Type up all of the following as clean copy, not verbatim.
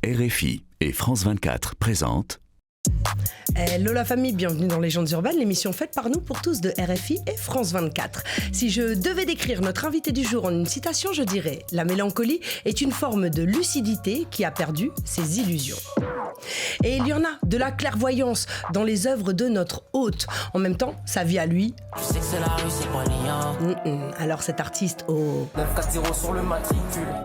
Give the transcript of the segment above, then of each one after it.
RFI et France 24 présentent. Hello la famille, bienvenue dans Légendes urbaines, l'émission faite par nous pour tous de RFI et France 24. Si je devais décrire notre invité du jour en une citation, je dirais « La mélancolie est une forme de lucidité qui a perdu ses illusions ». Et il y en a de la clairvoyance dans les œuvres de notre hôte. En même temps, sa vie à lui. Je sais que c'est la rue, c'est pas liant. Alors cet artiste au 940 sur le matricule.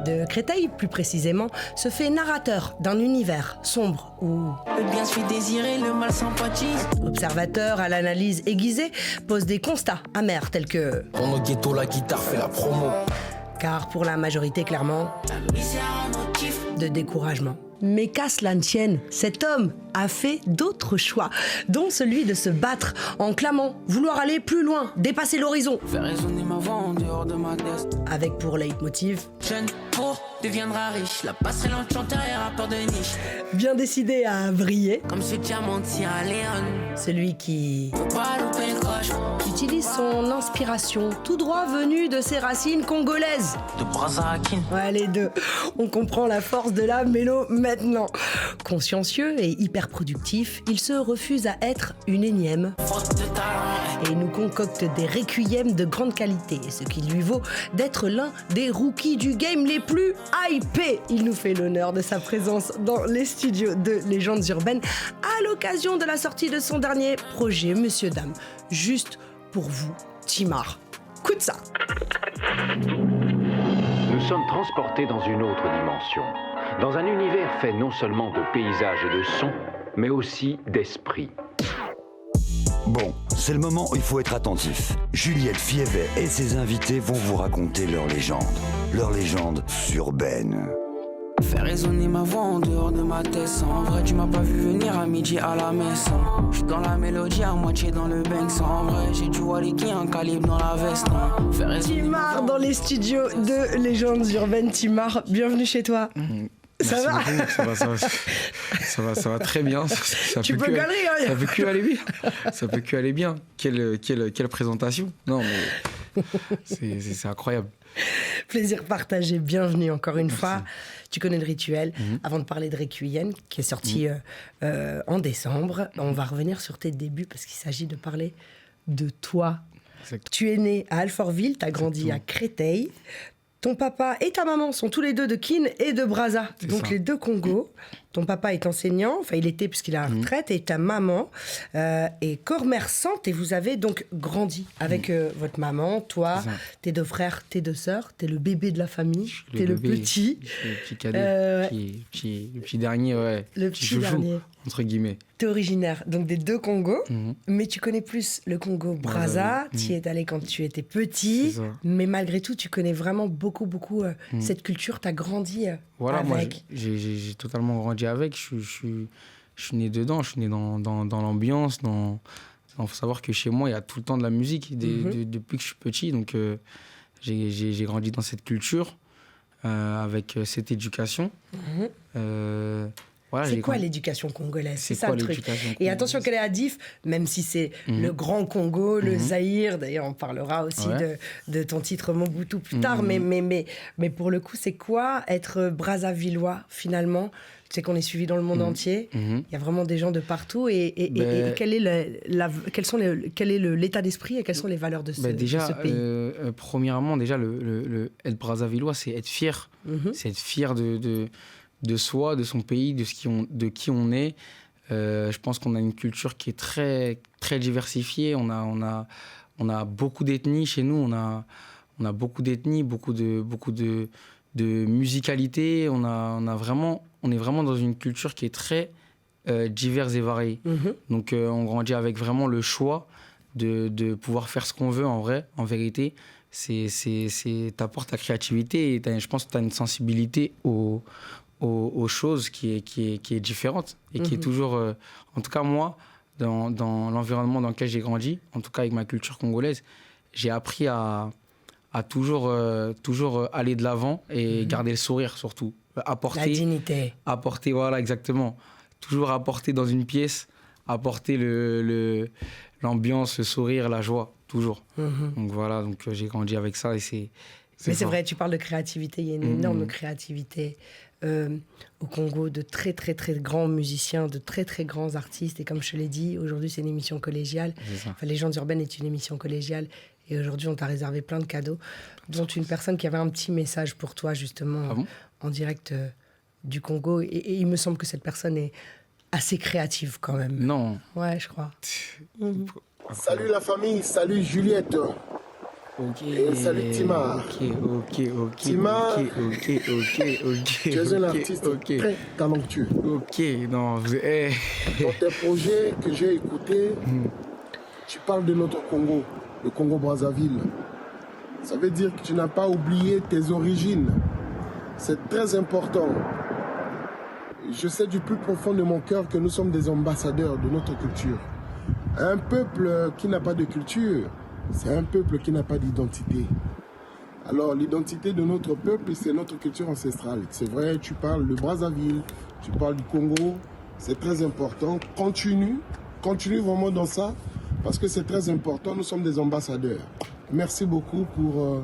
de Créteil, plus précisément, se fait narrateur d'un univers sombre où Le bien suit désiré, le mal sympathise. observateur à l'analyse aiguisée pose des constats amers tels que Dans nos ghettos, la guitare fait la promo. car pour la majorité clairement Oui, c'est un motif. de découragement. Mais qu'à cela ne tienne, cet homme a fait d'autres choix, dont celui de se battre en clamant vouloir aller plus loin, dépasser l'horizon, Faire résonner ma voix en dehors de ma tête. avec pour leitmotiv Jeune pour deviendra riche. La passerelle en chanteur et rappeur de niche. bien décidé à briller, Comme ce diamantier à Léon. celui qui Faut pas louper le coche. utilise son inspiration tout droit venue de ses racines congolaises. De Brazzaville. Ouais, les deux. On comprend la force de la mélo maintenant. Consciencieux et hyper productif, il se refuse à être une énième Faute de talent. et nous concocte des requiems de grande qualité, ce qui lui vaut d'être l'un des rookies du game les plus hypés. Il nous fait l'honneur de sa présence dans les studios de Légendes urbaines à l'occasion de la sortie de son dernier projet, Monsieur Dame. Juste pour vous, Timar. Écoute ça. Nous sommes transportés dans une autre dimension, dans un univers fait non seulement de paysages et de sons, mais aussi d'esprit. Bon, c'est le moment où il faut être attentif. Juliette Fievet et ses invités vont vous raconter leur légende urbaine. Faire résonner ma voix en dehors de ma tête. En vrai, tu m'as pas vu venir à midi à la messe. Je suis dans la mélodie, à moitié dans le banks. En vrai, j'ai du Waliki, un calibre dans la veste. Faire résonner ma Timar voix. dans les studios de Légendes urbaines. Timar, bienvenue chez toi. Ça va? Ça va très bien. Ça Tu peut peux que- galérer, hein. Ça peut que aller bien. Ça peut que aller bien. Quelle présentation. Non, mais c'est incroyable. Plaisir partagé, bienvenue encore une fois. Tu connais le rituel. Avant de parler de Requiem, qui est sorti en décembre, on va revenir sur tes débuts parce qu'il s'agit de parler de toi. Exact. Tu es né à Alfortville, tu as grandi à Créteil. Ton papa et ta maman sont tous les deux de Kin et de Brazza, C'est donc ça. les deux Congos. Ton papa est enseignant, enfin il était puisqu'il est à la retraite, et ta maman est commerçante, et vous avez donc grandi avec votre maman, toi, C'est ça. tes deux frères, tes deux sœurs, t'es le bébé de la famille, t'es le bébé, petit. je suis le petit cadet. Ouais. Le petit dernier, ouais. Le petit chouchou, dernier. entre guillemets. T'es originaire donc des deux Congos, mais tu connais plus le Congo Brazza, tu y es allé quand tu étais petit, C'est ça. mais malgré tout tu connais vraiment beaucoup cette culture, t'as grandi Voilà, moi, avec. j'ai totalement grandi avec. Je suis né dedans, je suis né dans l'ambiance. Il faut savoir que chez moi, il y a tout le temps de la musique depuis que je suis petit. Donc, j'ai grandi dans cette culture, avec cette éducation. Voilà, C'est j'ai quoi grandi- l'éducation congolaise? C'est C'est ça quoi le truc. l'éducation Et attention congolaise qu'elle est à Diff, même si c'est le grand Congo, le Zaïre, d'ailleurs on parlera aussi Ouais. de ton titre Mobutu plus tard, mais pour le coup c'est quoi être Brazzavillois finalement? Tu sais qu'on est suivi dans le monde entier, il y a vraiment des gens de partout, et quel est l'état d'esprit et quelles sont les valeurs de ce, déjà, de ce pays? premièrement, déjà, le être Brazzavillois, c'est être fier. C'est être fier de soi, de son pays, de qui on est. Je pense qu'on a une culture qui est très, très diversifiée. On a beaucoup d'ethnies chez nous. On a beaucoup d'ethnies, beaucoup de musicalité. On est vraiment dans une culture qui est très diverse et variée. Donc, on grandit avec vraiment le choix de pouvoir faire ce qu'on veut en vrai, en vérité. T'apportes ta créativité et je pense que tu as une sensibilité aux choses qui est différente et qui est toujours, en tout cas moi, dans l'environnement dans lequel j'ai grandi, en tout cas avec ma culture congolaise, j'ai appris à toujours aller de l'avant et garder le sourire surtout. Apporter, La dignité. apporter, voilà, exactement. Toujours apporter dans une pièce, apporter l'ambiance, le sourire, la joie, toujours. Donc voilà, j'ai grandi avec ça et c'est Mais c'est fort. vrai, tu parles de créativité, il y a une énorme créativité au Congo de très, très, très grands musiciens, de très, très grands artistes. Et comme je te l'ai dit, aujourd'hui, c'est une émission collégiale. Enfin, Légendes urbaines est une émission collégiale. Et aujourd'hui, on t'a réservé plein de cadeaux, dont une personne qui avait un petit message pour toi, justement, en direct du Congo. Et il me semble que cette personne est assez créative, quand même. Non. Ouais, je crois. Salut la famille, salut Juliette. Ok. Et salut Tima. Ok. Tima, Ok. tu es un artiste très talentueux. Ok, non, Dans tes projets que j'ai écoutés, tu parles de notre Congo, le Congo-Brazzaville. Ça veut dire que tu n'as pas oublié tes origines. C'est très important. Je sais du plus profond de mon cœur que nous sommes des ambassadeurs de notre culture. Un peuple qui n'a pas de culture, c'est un peuple qui n'a pas d'identité. Alors l'identité de notre peuple, c'est notre culture ancestrale. C'est vrai, tu parles de Brazzaville, tu parles du Congo, c'est très important. Continue vraiment dans ça, parce que c'est très important, nous sommes des ambassadeurs. Merci beaucoup pour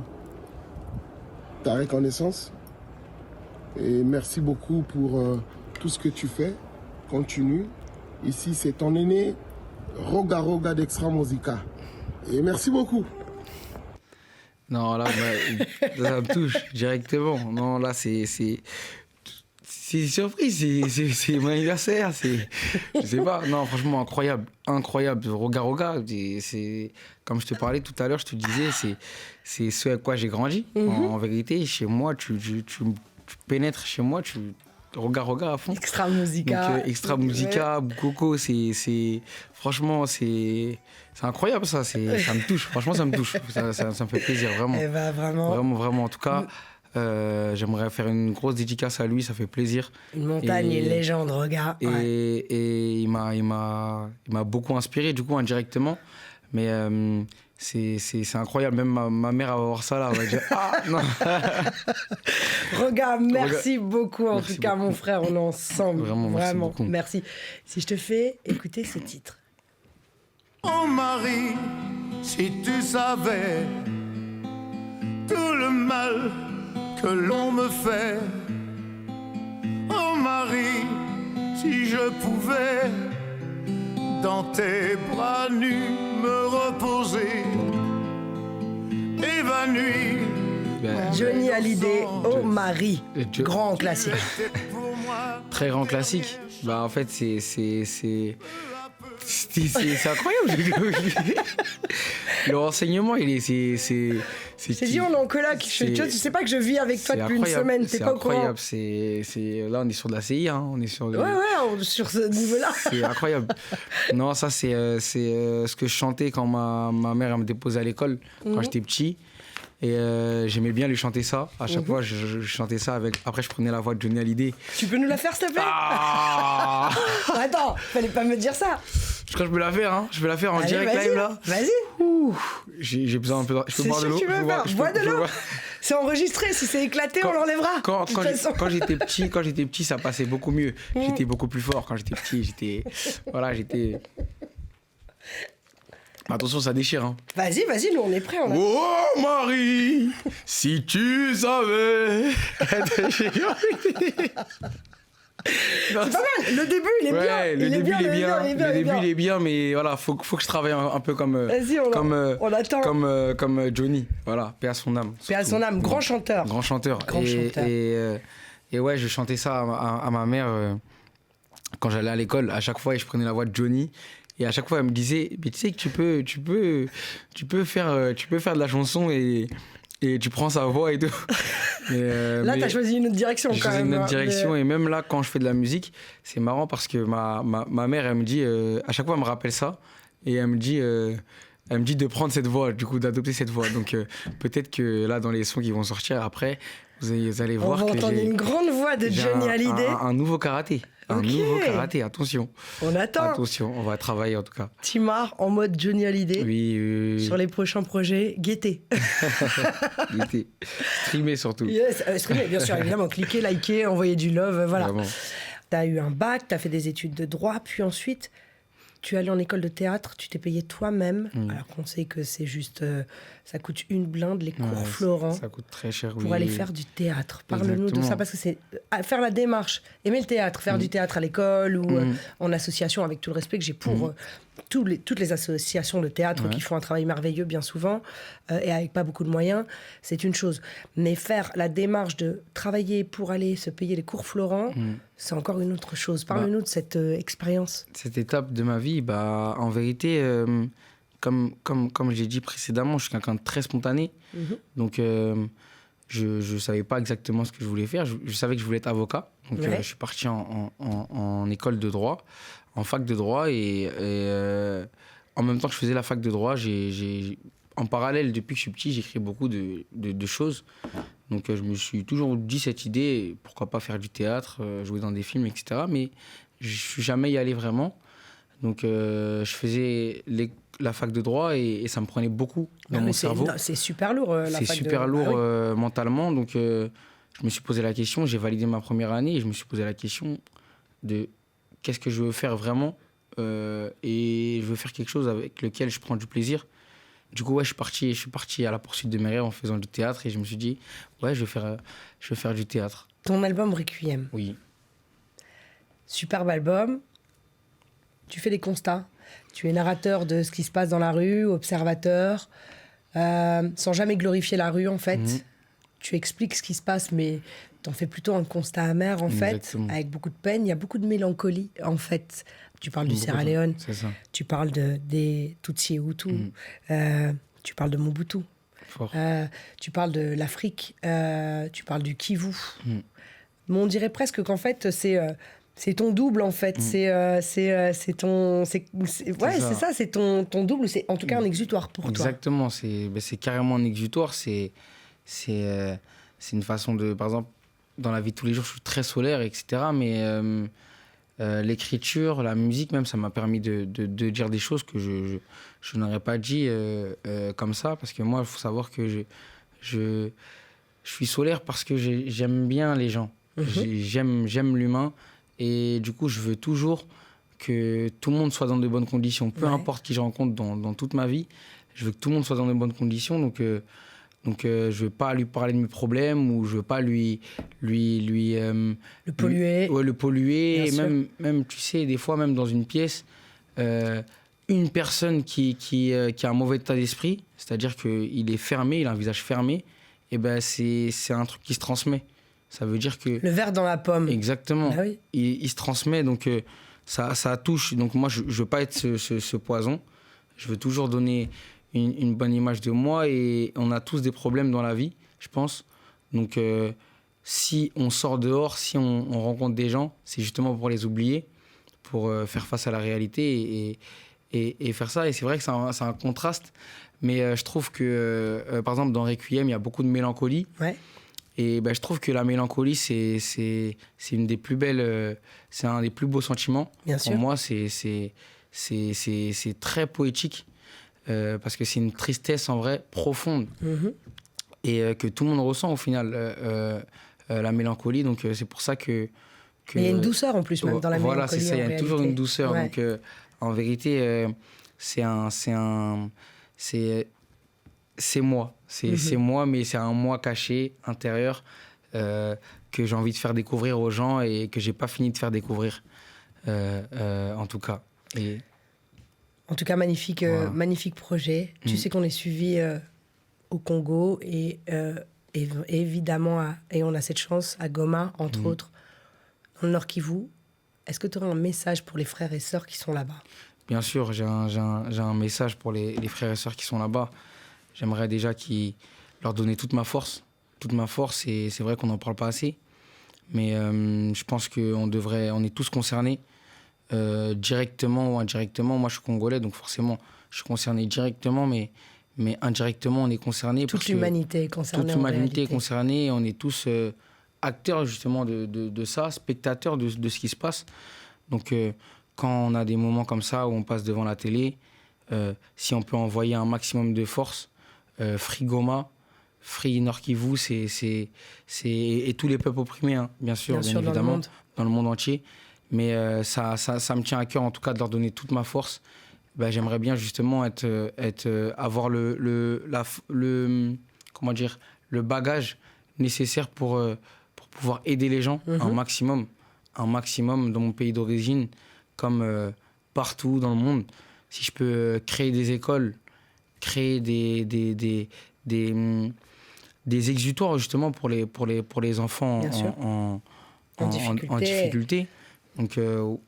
ta reconnaissance. Et merci beaucoup pour tout ce que tu fais. Continue. Ici, c'est ton aîné, Roga d'Extra Musica. Et merci beaucoup. Non, là, ça me touche directement. Non, là, c'est surprise, c'est mon anniversaire, je sais pas. Non, franchement, incroyable. Roga, c'est comme je te parlais tout à l'heure, je te disais, c'est ce à quoi j'ai grandi. En vérité, chez moi, tu pénètres chez moi, Roga à fond. Extra Musica. Donc, Extra Musica, Boukoko, franchement, c'est incroyable ça, ça me touche, franchement ça me touche, ça me fait plaisir, vraiment. Eh ben, Vraiment, en tout cas, j'aimerais faire une grosse dédicace à lui, ça fait plaisir. Une montagne, une légende, regarde. Et il m'a beaucoup inspiré, du coup, indirectement, mais c'est incroyable, même ma mère, elle va voir ça là, elle va dire ah non. Regarde, merci beaucoup en tout cas, mon frère, on est ensemble. Vraiment, merci. Si je te fais écouter ce titre. Oh Marie, si tu savais tout le mal que l'on me fait. Oh Marie, si je pouvais dans tes bras nus me reposer, évanoui. Johnny Hallyday, Oh Marie, grand classique. Très grand classique. Bah en fait c'est incroyable. Le renseignement, C'est dit, on est en coloc. Tu sais pas que je vis avec toi depuis une semaine. T'es pas au courant. Là, on est sur de la CIA. Hein. On est sur sur ce niveau-là. C'est incroyable. Non, ça, c'est ce que je chantais quand ma mère me déposait à l'école, quand j'étais petit. Et j'aimais bien lui chanter ça. À chaque fois, je chantais ça avec. Après, je prenais la voix de Johnny Hallyday. Tu peux nous la faire, s'il te plaît? Attends, fallait pas me dire ça. Je crois que je peux la faire, hein. Je peux la faire en direct live là. Vas-y. J'ai besoin un peu. Je peux boire de l'eau. Bois de l'eau. C'est enregistré. Si c'est éclaté, on l'enlèvera. Quand j'étais petit, ça passait beaucoup mieux. J'étais beaucoup plus fort quand j'étais petit. J'étais. Attention, ça déchire. Hein. Vas-y, nous on est prêts. Oh Marie, si tu savais. C'est pas mal. Le début, il est bien. Le début, il est bien, mais voilà, faut que je travaille un peu comme Johnny. Voilà, paix à son âme. Paix à son âme, grand chanteur. Et ouais, je chantais ça à ma mère quand j'allais à l'école. À chaque fois, je prenais la voix de Johnny. Et à chaque fois, elle me disait, mais tu sais que tu peux faire de la chanson et tu prends sa voix et tout. Là, t'as choisi une autre direction quand même. J'ai choisi une autre direction et même là, quand je fais de la musique, c'est marrant parce que ma mère, elle me dit, à chaque fois, elle me rappelle ça et elle me dit de prendre cette voix, du coup, d'adopter cette voix. Donc peut-être que là, dans les sons qui vont sortir après, vous allez voir que on va entendre une grande voix de Johnny Hallyday. Un nouveau karaté. Un nouveau karaté, attention. On attend. Attention, on va travailler en tout cas. Timar en mode Johnny Hallyday. Oui. Sur les prochains projets, guettez. Guettez. Streamer surtout. Yes, streamer, bien sûr, évidemment. Cliquez, likez, envoyez du love, voilà. Vraiment. T'as eu un bac, t'as fait des études de droit, puis ensuite, tu es allé en école de théâtre, tu t'es payé toi-même, alors qu'on sait que c'est juste, ça coûte une blinde, les cours Florent. Ça coûte très cher, pour aller faire du théâtre. Parle-nous de ça, parce que c'est faire la démarche, aimer le théâtre, faire du théâtre à l'école ou en association, avec tout le respect que j'ai pour toutes les associations de théâtre qui font un travail merveilleux bien souvent et avec pas beaucoup de moyens, c'est une chose. Mais faire la démarche de travailler pour aller se payer les cours Florent, c'est encore une autre chose. Parle-nous de cette expérience. Cette étape de ma vie, en vérité, comme j'ai dit précédemment, je suis quelqu'un de très spontané. Donc, je ne savais pas exactement ce que je voulais faire. Je savais que je voulais être avocat. Donc, je suis parti en école de droit, en fac de droit. Et en même temps que je faisais la fac de droit, en parallèle, depuis que je suis petit, j'écris beaucoup de choses. Donc, je me suis toujours dit cette idée, pourquoi pas faire du théâtre, jouer dans des films, etc. Mais je ne suis jamais y allé vraiment. Donc, je faisais la fac de droit et ça me prenait beaucoup dans mon cerveau. C'est super lourd, la fac de droit. C'est super lourd mentalement. Donc, je me suis posé la question, j'ai validé ma première année et je me suis posé la question de qu'est-ce que je veux faire vraiment et je veux faire quelque chose avec lequel je prends du plaisir. Du coup, je suis parti à la poursuite de mes rêves en faisant du théâtre et je me suis dit, je vais faire du théâtre. Ton album Requiem. Oui. Superbe album. Tu fais des constats. Tu es narrateur de ce qui se passe dans la rue, observateur, sans jamais glorifier la rue, en fait. Tu expliques ce qui se passe, mais tu en fais plutôt un constat amer, en fait, avec beaucoup de peine. Il y a beaucoup de mélancolie, en fait. Tu parles du Sierra Leone, tu parles des Tutsi et Hutus, tu parles de Mobutu, tu parles de l'Afrique, tu parles du Kivu. Mais on dirait presque qu'en fait, c'est ton double, en fait. C'est ton... c'est ça, c'est ton double. C'est en tout cas un exutoire pour toi. Exactement. C'est carrément un exutoire. C'est une façon de... Par exemple, dans la vie de tous les jours, je suis très solaire, etc. Mais l'écriture, la musique même, ça m'a permis de dire des choses que je n'aurais pas dit comme ça. Parce que moi, il faut savoir que je suis solaire parce que j'aime bien les gens. J'aime l'humain. Et du coup, je veux toujours que tout le monde soit dans de bonnes conditions. Peu importe qui je rencontre dans toute ma vie, je veux que tout le monde soit dans de bonnes conditions. Donc je ne veux pas lui parler de mes problèmes ou je ne veux pas le polluer. Le polluer. Et même, tu sais, des fois, même dans une pièce, une personne qui a un mauvais état d'esprit, c'est-à-dire qu'il est fermé, il a un visage fermé, et c'est un truc qui se transmet. Ça veut dire que... Le verre dans la pomme. Exactement. Ah oui. Il se transmet, donc ça touche. Donc moi, je ne veux pas être ce poison. Je veux toujours donner une bonne image de moi et on a tous des problèmes dans la vie, je pense. Donc si on sort dehors, si on rencontre des gens, c'est justement pour les oublier, pour faire face à la réalité et faire ça. Et c'est vrai que c'est un contraste, mais je trouve que, par exemple, dans Requiem, il y a beaucoup de mélancolie. Ouais. Et je trouve que la mélancolie, c'est une des plus belles, c'est un des plus beaux sentiments. Bien sûr. Pour moi, c'est très poétique parce que c'est une tristesse en vrai profonde et que tout le monde ressent au final, la mélancolie. Donc c'est pour ça que mais il y a une douceur en plus même dans la mélancolie. Voilà, c'est ça, il y a toujours une douceur. Ouais. Donc en vérité, c'est moi. C'est moi, mais c'est un moi caché, intérieur, que j'ai envie de faire découvrir aux gens et que j'ai pas fini de faire découvrir, en tout cas. En tout cas, magnifique, magnifique projet. Tu sais qu'on est suivi au Congo et évidemment, et on a cette chance, à Goma, entre autres, dans le Nord Kivu. Est-ce que tu aurais un message pour les frères et sœurs qui sont là-bas ? Bien sûr, j'ai un message pour les frères et sœurs qui sont là-bas. J'aimerais déjà leur donner toute ma force. Toute ma force, et c'est vrai qu'on n'en parle pas assez. Mais je pense on est tous concernés, directement ou indirectement. Moi, je suis congolais, donc forcément, je suis concerné directement, mais indirectement, on est concerné. Toute l'humanité est concernée. Toute l'humanité est concernée, et on est tous acteurs, justement, de ça, spectateurs de ce qui se passe. Donc, quand on a des moments comme ça, où on passe devant la télé, si on peut envoyer un maximum de force, Free Goma, Free Nord Kivu, et tous les peuples opprimés, hein, bien sûr, bien évidemment, dans le monde entier. Mais ça me tient à cœur, en tout cas, de leur donner toute ma force. J'aimerais bien justement avoir comment dire, le bagage nécessaire pour pouvoir aider les gens un maximum dans mon pays d'origine, comme partout dans le monde. Si je peux créer des écoles, créer des exutoires justement pour les enfants en difficulté. Donc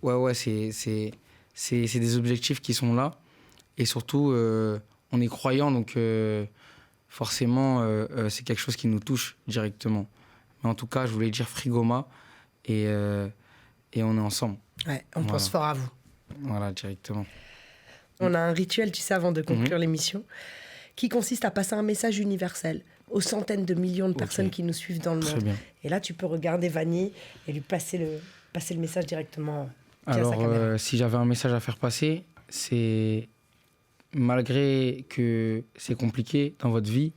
c'est des objectifs qui sont là. Et surtout, on est croyants, donc forcément, c'est quelque chose qui nous touche directement. Mais en tout cas, je voulais dire Frigoma et on est ensemble. Ouais, on pense fort à vous. Voilà, directement. On a un rituel, tu sais, avant de conclure l'émission, qui consiste à passer un message universel aux centaines de millions de personnes qui nous suivent dans le monde. Bien. Et là, tu peux regarder Vanny et lui passer le message directement via Alors, sa caméra. si j'avais un message à faire passer, c'est malgré que c'est compliqué dans votre vie,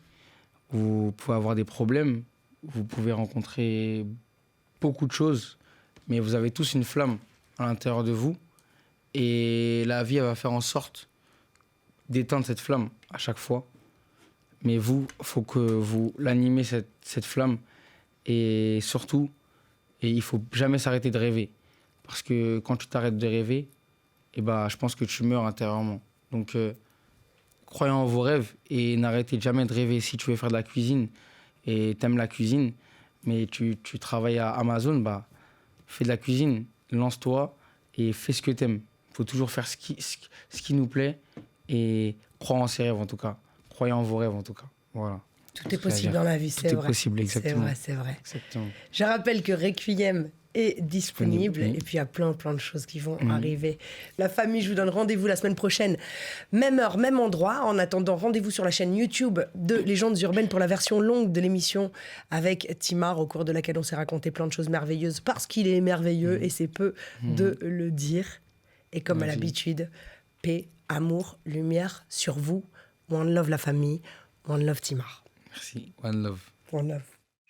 vous pouvez avoir des problèmes, vous pouvez rencontrer beaucoup de choses, mais vous avez tous une flamme à l'intérieur de vous. Et la vie, elle va faire en sorte d'éteindre cette flamme à chaque fois. Mais vous, il faut que vous l'animez, cette flamme. Et surtout, il ne faut jamais s'arrêter de rêver. Parce que quand tu t'arrêtes de rêver, je pense que tu meurs intérieurement. Donc, croyez en vos rêves et n'arrêtez jamais de rêver. Si tu veux faire de la cuisine et t'aimes la cuisine, mais tu travailles à Amazon, fais de la cuisine, lance-toi et fais ce que t'aimes. Il faut toujours faire ce qui nous plaît et croire en ses rêves en tout cas. Croyez en vos rêves en tout cas. Voilà. Tout est possible dans la vie, c'est vrai. Tout est possible, exactement. C'est vrai. Exactement. Je rappelle que Requiem est disponible. Et puis il y a plein de choses qui vont arriver. La famille, je vous donne rendez-vous la semaine prochaine. Même heure, même endroit. En attendant, rendez-vous sur la chaîne YouTube de Légendes Urbaines pour la version longue de l'émission avec Timar, au cours de laquelle on s'est raconté plein de choses merveilleuses parce qu'il est merveilleux et c'est peu de le dire. Et comme à l'habitude, paix, amour, lumière sur vous. One love la famille. One love Timar. Merci. One love. One love.